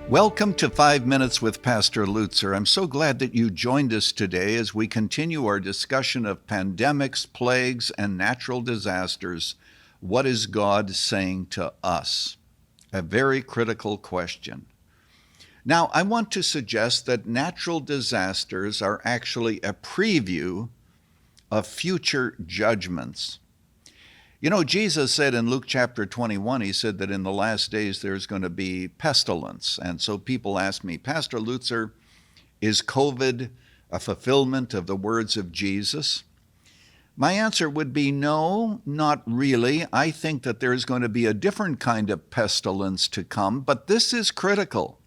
Welcome to 5 Minutes with Pastor Lutzer. I'm so glad that you joined us today as we continue our discussion of pandemics, plagues, and natural disasters. What is God saying to us? A very critical question. Now, I want to suggest that natural disasters are actually a preview of future judgments. You know, Jesus said in Luke chapter 21, he said that in the last days there's going to be pestilence. And so people ask me, Pastor Lutzer, is COVID a fulfillment of the words of Jesus? My answer would be no, not really. I think that there's going to be a different kind of pestilence to come, but this is critical.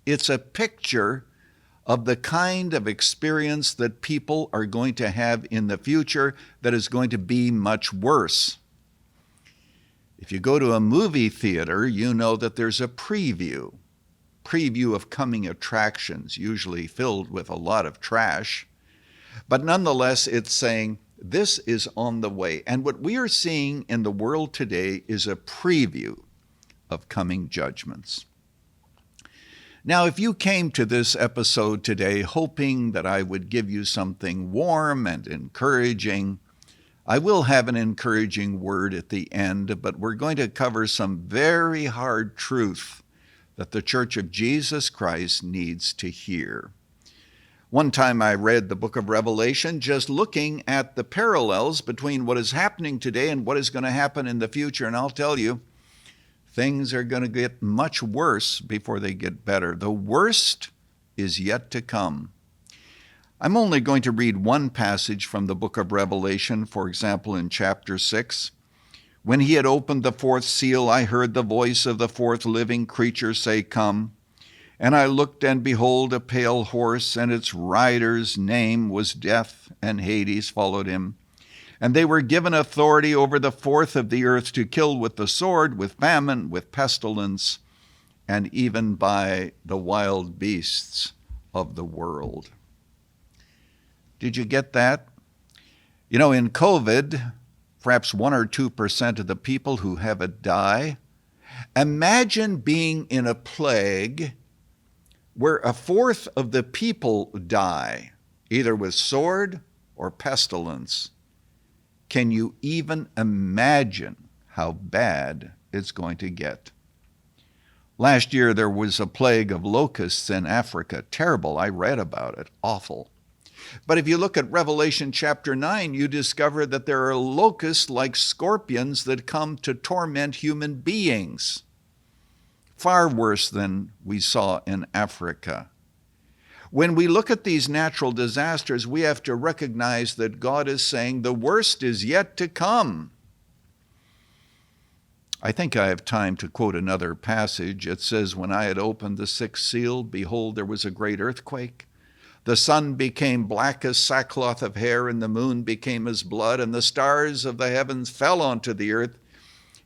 It's a picture of the kind of experience that people are going to have in the future that is going to be much worse. If you go to a movie theater, you know that there's a preview of coming attractions, usually filled with a lot of trash. But nonetheless, it's saying this is on the way. And what we are seeing in the world today is a preview of coming judgments. Now, if you came to this episode today hoping that I would give you something warm and encouraging, I will have an encouraging word at the end, but we're going to cover some very hard truth that the Church of Jesus Christ needs to hear. One time I read the book of Revelation just looking at the parallels between what is happening today and what is going to happen in the future, and I'll tell you, things are going to get much worse before they get better. The worst is yet to come. I'm only going to read one passage from the book of Revelation, for example, in chapter 6. When he had opened the fourth seal, I heard the voice of the fourth living creature say, "Come." And I looked, and behold, a pale horse, and its rider's name was Death, and Hades followed him. And they were given authority over the fourth of the earth to kill with the sword, with famine, with pestilence, and even by the wild beasts of the world. Did you get that? You know, in COVID, perhaps 1 or 2% of the people who have it die. Imagine being in a plague where a fourth of the people die, either with sword or pestilence. Can you even imagine how bad it's going to get? Last year, there was a plague of locusts in Africa. Terrible. I read about it. Awful. But if you look at Revelation chapter 9, you discover that there are locusts like scorpions that come to torment human beings. Far worse than we saw in Africa. When we look at these natural disasters, we have to recognize that God is saying the worst is yet to come. I think I have time to quote another passage. It says, "When I had opened the sixth seal, behold, there was a great earthquake. The sun became black as sackcloth of hair, and the moon became as blood, and the stars of the heavens fell onto the earth,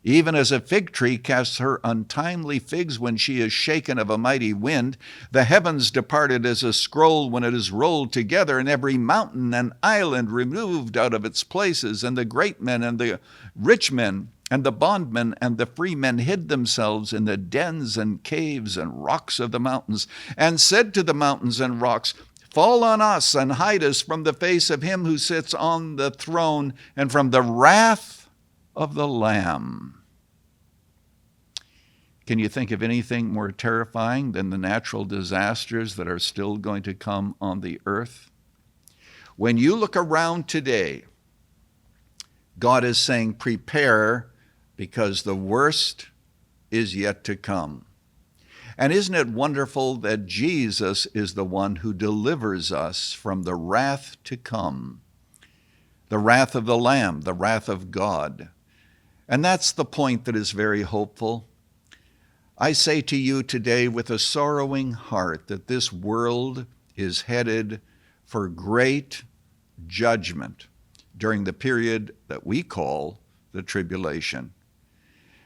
even as a fig tree casts her untimely figs when she is shaken of a mighty wind. The heavens departed as a scroll when it is rolled together, and every mountain and island removed out of its places, and the great men and the rich men and the bondmen and the free men hid themselves in the dens and caves and rocks of the mountains, and said to the mountains and rocks, Fall on us and hide us from the face of him who sits on the throne and from the wrath of the Lamb." Can you think of anything more terrifying than the natural disasters that are still going to come on the earth? When you look around today, God is saying, prepare, because the worst is yet to come. And isn't it wonderful that Jesus is the one who delivers us from the wrath to come, the wrath of the Lamb, the wrath of God. And that's the point that is very hopeful. I say to you today with a sorrowing heart that this world is headed for great judgment during the period that we call the tribulation.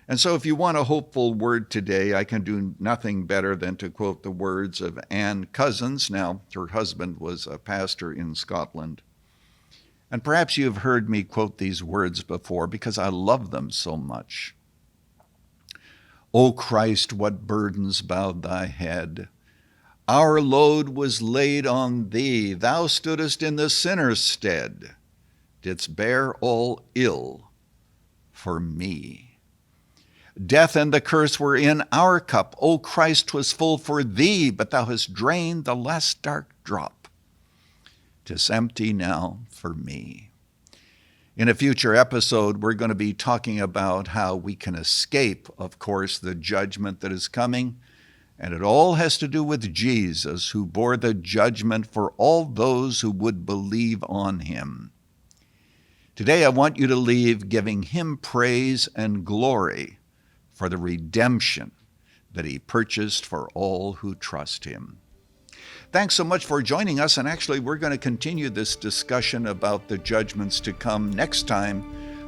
And so if you want a hopeful word today, I can do nothing better than to quote the words of Anne Cousins. Now, her husband was a pastor in Scotland. And perhaps you have heard me quote these words before because I love them so much. O Christ, what burdens bowed thy head! Our load was laid on thee. Thou stoodest in the sinner's stead, didst bear all ill for me. Death and the curse were in our cup. O Christ, 'twas full for thee, but thou hast drained the last dark drop. 'Tis empty now for me. In a future episode, we're going to be talking about how we can escape, of course, the judgment that is coming. And it all has to do with Jesus, who bore the judgment for all those who would believe on him. Today, I want you to leave giving him praise and glory for the redemption that he purchased for all who trust him. Thanks so much for joining us, and actually we're going to continue this discussion about the judgments to come next time.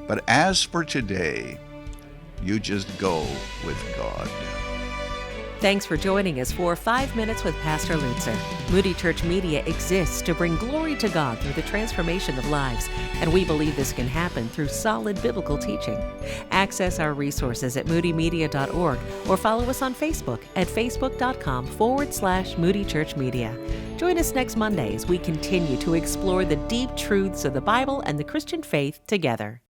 But as for today, you just go with God. Thanks for joining us for 5 Minutes with Pastor Lutzer. Moody Church Media exists to bring glory to God through the transformation of lives, and we believe this can happen through solid biblical teaching. Access our resources at moodymedia.org or follow us on Facebook at facebook.com/Moody Church Media. Join us next Monday as we continue to explore the deep truths of the Bible and the Christian faith together.